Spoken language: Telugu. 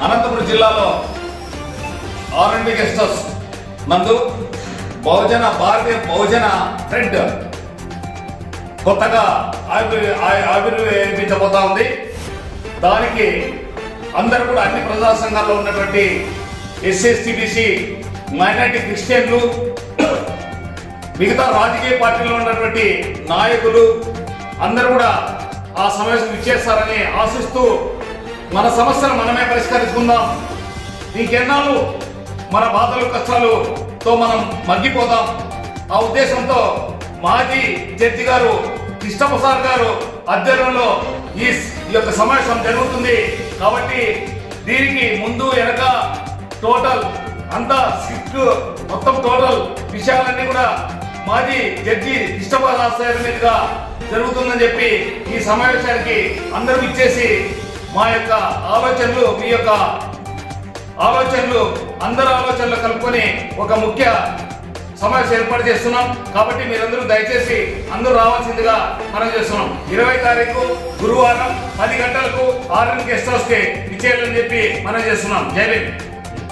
అనంతపురం జిల్లాలో ఆర్ఎండ్బి గెస్ట్ హౌస్ నందు భారతీయ బహుజన ఫ్రంట్ కొత్తగా ఆవిర్భవించబోతా ఉంది. దానికి అందరూ కూడా అన్ని ప్రజా సంఘాల్లో ఉన్నటువంటి ఎస్సీ, ఎస్టీ, బీసీ, మైనారిటీ, క్రిస్టియన్లు, మిగతా రాజకీయ పార్టీలో ఉన్నటువంటి నాయకులు అందరూ కూడా ఆ సమావేశం ఇచ్చేస్తారని ఆశిస్తూ మన సమస్యలు మనమే పరిష్కరించుకుందాం. ఇంకెన్నాళ్ళు మన బాధలు కష్టాలతో మనం మగ్గిపోదాం. ఆ ఉద్దేశంతో మాజీ జడ్జి గారు కృష్ణప్రసాద్ గారు ఆధ్వర్యంలో ఈ యొక్క సమావేశం జరుగుతుంది. కాబట్టి దీనికి ముందు వెనక టోటల్ అంతా స్క్రిప్ట్ మొత్తం టోటల్ విషయాలన్నీ కూడా మాజీ జడ్జి కృష్ణప్రసాద్ మీదుగా జరుగుతుందని చెప్పి ఈ సమావేశానికి అందరూ ఇచ్చేసి మా యొక్క ఆలోచనలు, మీ యొక్క ఆలోచనలు, అందరి ఆలోచనలు కలుపుకొని ఒక ముఖ్య సమావేశం ఏర్పాటు చేస్తున్నాం. కాబట్టి మీరందరూ దయచేసి అందరూ రావాల్సిందిగా మనం చేస్తున్నాం. 20 తారీఖు గురువారం 10 గంటలకు ఆర్ఎన్ గెస్ట్ హౌస్ కి ఇచ్చేయాలని చెప్పి మనం చేస్తున్నాం. జై భీమ్.